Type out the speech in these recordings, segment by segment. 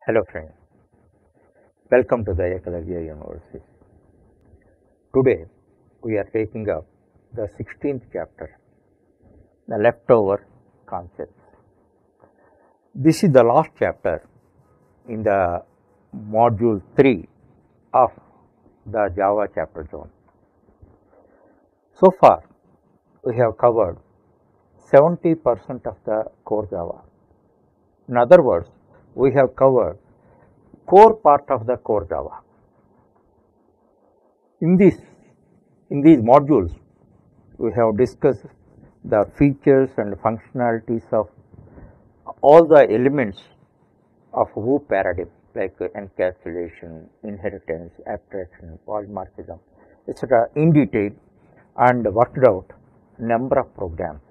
Hello friends, welcome to the Eklavya University. Today we are taking up the 16th chapter, the leftover concepts. This is the last chapter in the module 3 of the Java chapter zone. So far we have covered 70% of the core Java. In other words, we have covered core part of the core Java. In these modules, we have discussed the features and functionalities of all the elements of OOP paradigm like encapsulation, inheritance, abstraction, polymorphism, etc. in detail and worked out number of programs.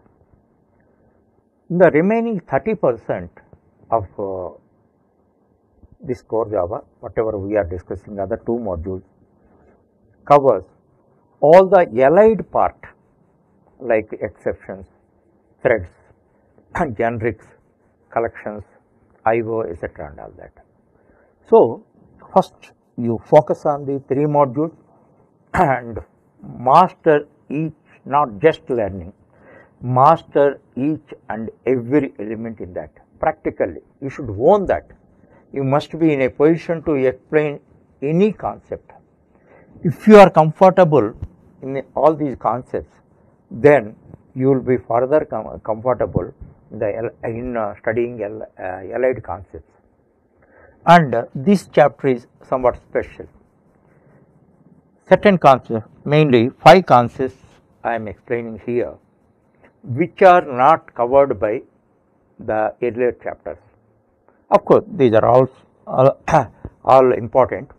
In the remaining 30% of this core Java, whatever we are discussing, other two modules, covers all the allied part like exceptions, threads, generics, collections, IO, etc. and all that. So, first you focus on the three modules and master each, not just learning, master each and every element in that. Practically, you should own that. You must be in a position to explain any concept. If you are comfortable in all these concepts, then you will be further comfortable in studying allied concepts. And this chapter is somewhat special. Certain concepts, mainly 5 concepts I am explaining here, which are not covered by the earlier chapters. Of course, these are all important.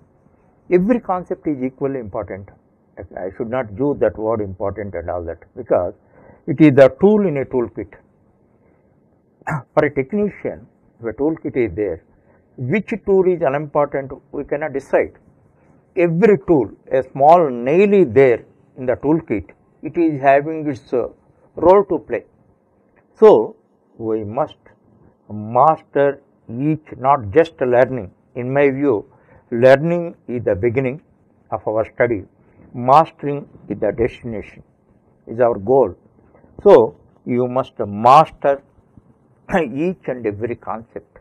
Every concept is equally important. I should not use that word important and all that, because it is the tool in a toolkit. For a technician, if a toolkit is there, which tool is unimportant, we cannot decide. Every tool, a small nail is there in the toolkit, it is having its role to play. So, we must master each, not just learning. In my view, learning is the beginning of our study, mastering is the destination, is our goal. So, you must master each and every concept.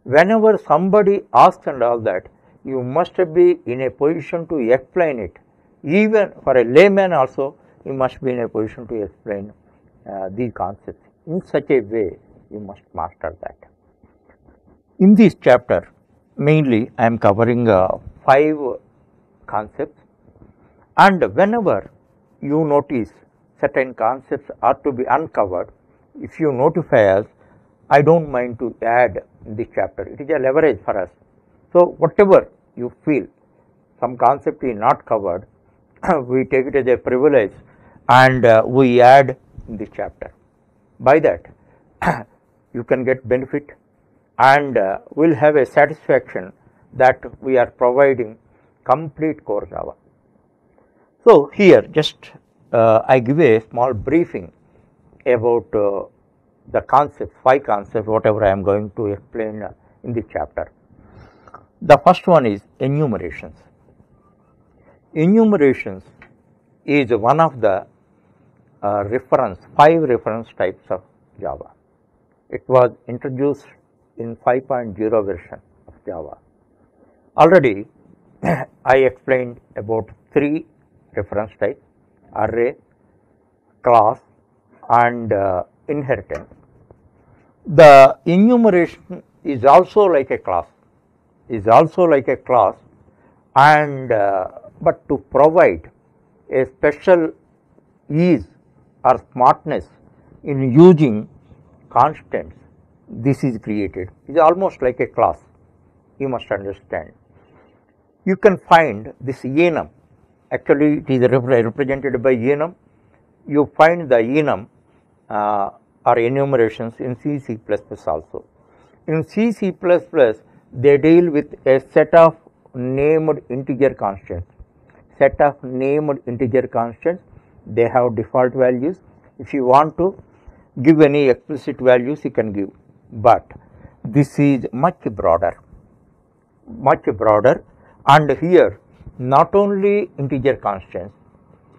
Whenever somebody asks and all that, you must be in a position to explain it. Even for a layman also, you must be in a position to explain these concepts. In such a way, you must master that. In this chapter, mainly I am covering 5 concepts, and whenever you notice certain concepts are to be uncovered, if you notify us, I don't mind to add in this chapter. It is a leverage for us. So, whatever you feel some concept is not covered, we take it as a privilege and we add in this chapter. By that, you can get benefit and will have a satisfaction that we are providing complete core Java. So, here just I give a small briefing about the concepts, 5 concepts, whatever I am going to explain in this chapter. The first one is enumerations. Enumerations is one of the 5 reference types of Java. It was introduced in 5.0 version of Java. Already I explained about 3 reference types: array, class and inheritance. The enumeration is also like a class, and but to provide a special ease or smartness in using constants, this is created. It is almost like a class, you must understand. You can find this enum, actually it is represented by enum. You find the enum or enumerations in C++ also. In C++, they deal with a set of named integer constants. They have default values. If you want to give any explicit values, you can give, but this is much broader. much broader, and here not only integer constants,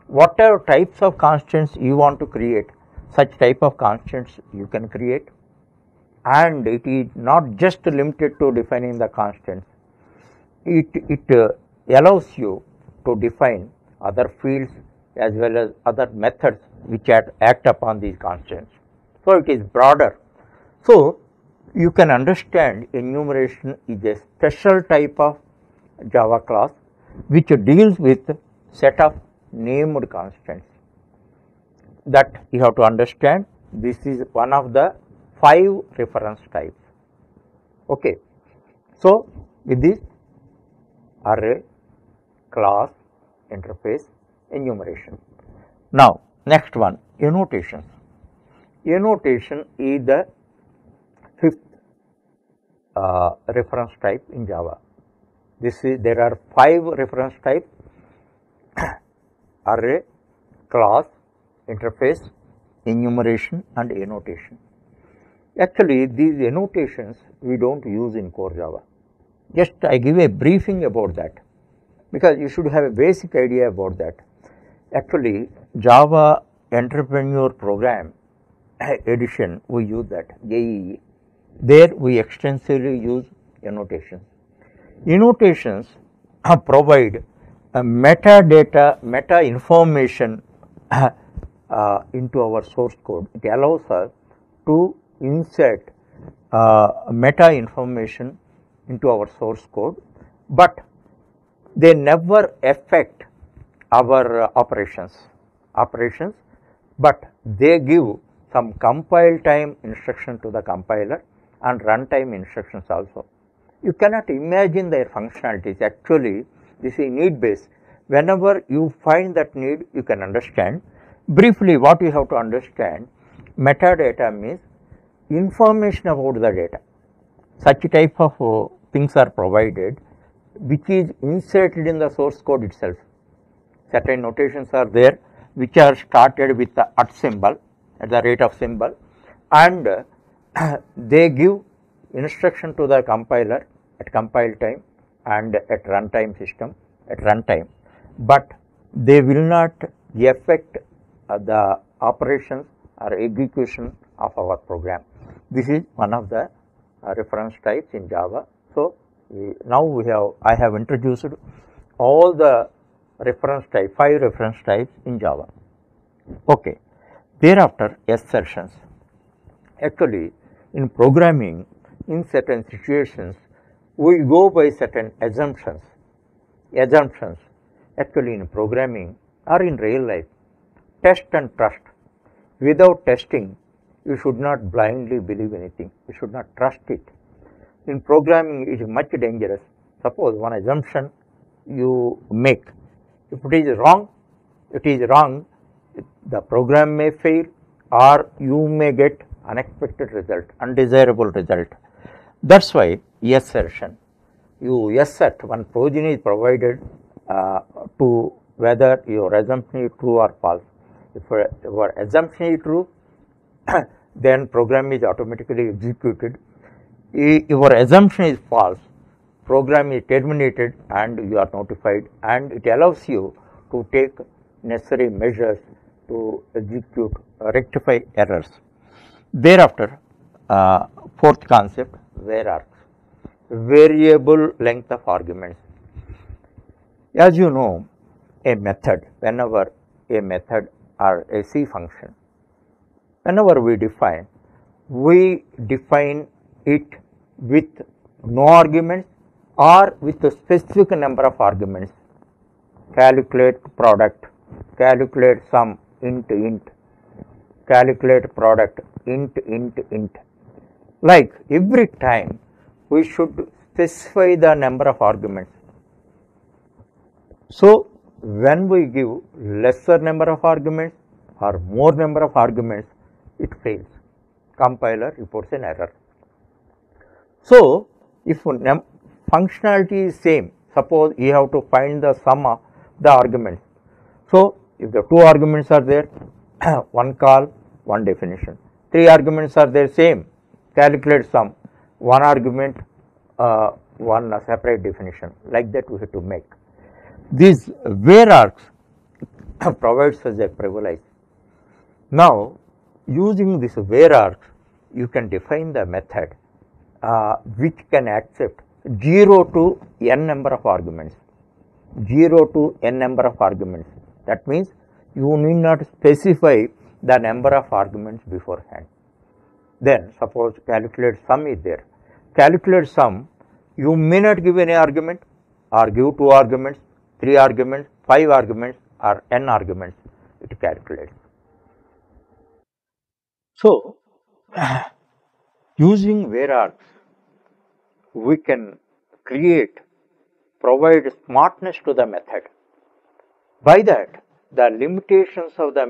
whatever types of constants you want to create, such type of constants you can create, and it is not just limited to defining the constants, it allows you to define other fields as well as other methods which act upon these constants. So, it is broader. So, you can understand enumeration is a special type of Java class which deals with set of named constants, that you have to understand. This is one of the 5 reference types. Okay. So, with this array, class, interface, enumeration. Now, next one, annotations. Annotation is the 5th reference type in Java. There are 5 reference types: array, class, interface, enumeration, and annotation. Actually, these annotations we don't use in core Java. Just I give a briefing about that, because you should have a basic idea about that. Actually, Java Entrepreneur Program edition, we use that, JEE. There we extensively use annotations. Annotations provide a metadata, meta information into our source code. It allows us to insert meta information into our source code, but they never affect our operations, but they give some compile time instruction to the compiler and runtime instructions also. You cannot imagine their functionalities. Actually, this is need based. Whenever you find that need, you can understand. Briefly, what you have to understand, metadata means information about the data. Such type of things are provided which is inserted in the source code itself. Certain notations are there which are started with the at symbol, at the rate of symbol, and they give instruction to the compiler at compile time and at runtime system at runtime, but they will not affect the operations or execution of our program. This is one of the reference types in Java. So, I have introduced all the reference type, 5 reference types in Java. Okay. Thereafter, assertions. Actually, in programming, in certain situations, we go by certain assumptions. Assumptions, actually in programming or in real life, test and trust. Without testing, you should not blindly believe anything. You should not trust it. In programming, it is much dangerous. Suppose one assumption you make. If it is wrong, the program may fail, or you may get unexpected result, undesirable result. That is why assertion. You assert, one progeny is provided to whether your assumption is true or false. If your assumption is true, then program is automatically executed. If your assumption is false, program is terminated and you are notified, and it allows you to take necessary measures to execute, rectify errors. Thereafter, 4th concept, var args, variable length of arguments. As you know, a method, whenever a method or a C function, whenever we define it with no arguments or with a specific number of arguments. Calculate product, calculate sum, int, calculate product, int. Like every time we should specify the number of arguments. So, when we give lesser number of arguments or more number of arguments, it fails. Compiler reports an error. So, if functionality is same, suppose you have to find the sum of the arguments. So, if the 2 arguments are there, one call, one definition. 3 arguments are there, same, calculate sum, one argument, one separate definition, like that we have to make. These where args provides us a privilege. Now, using this where args, you can define the method which can accept 0 to n number of arguments. 0 to n number of arguments. That means you need not specify the number of arguments beforehand. Then suppose calculate sum is there. Calculate sum, you may not give any argument or give 2 arguments, 3 arguments, 5 arguments or n arguments, it calculates. So, using where args, we can provide smartness to the method. By that, the limitations of the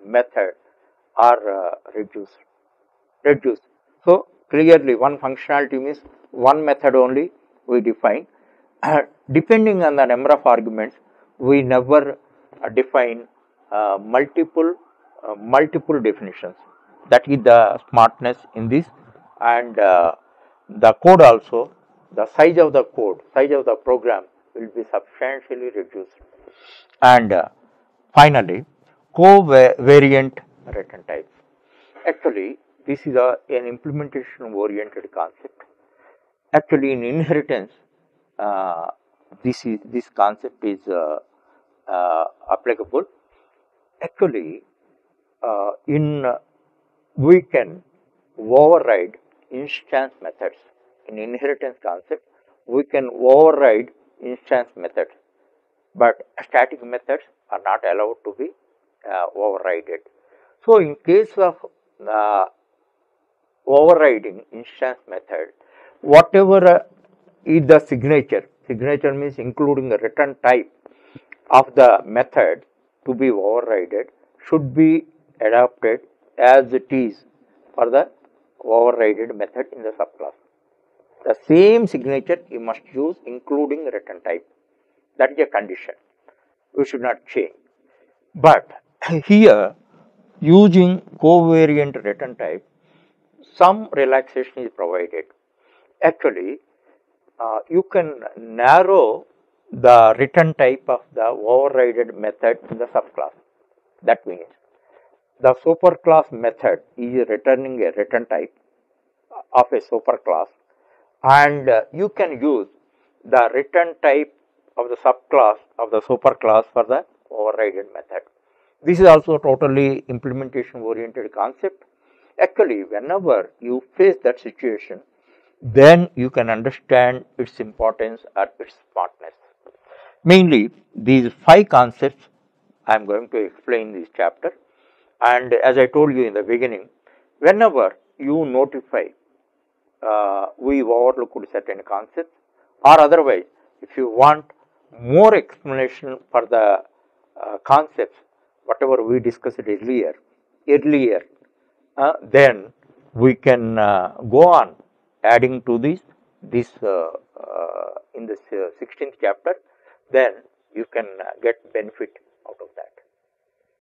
method are reduced. So, clearly one functionality means one method only we define. Depending on the number of arguments, we never define multiple definitions. That is the smartness in this, and the code also, the size of the program will be substantially reduced. And finally, covariant return types. Actually, this is an implementation oriented concept. Actually, in inheritance, this concept is applicable. Actually, we can override instance methods. In inheritance concept, we can override instance methods, but static methods are not allowed to be overridden. So, in case of overriding instance method, whatever is the signature means including the return type of the method to be overridden should be adopted as it is for the overridden method in the subclass. The same signature you must use including return type. That is a condition. We should not change. But here, using covariant return type, some relaxation is provided. Actually, you can narrow the return type of the overridden method in the subclass. That means the superclass method is returning a return type of a superclass, and you can use the return type of the subclass of the superclass for the overridden method. This is also totally implementation oriented concept. Actually, whenever you face that situation, then you can understand its importance or its smartness. Mainly, these 5 concepts I am going to explain in this chapter. And as I told you in the beginning, whenever you notify, we overlooked certain concepts, or otherwise, if you want more explanation for the concepts, whatever we discussed earlier, then we can go on adding to this in this 16th chapter. Then you can get benefit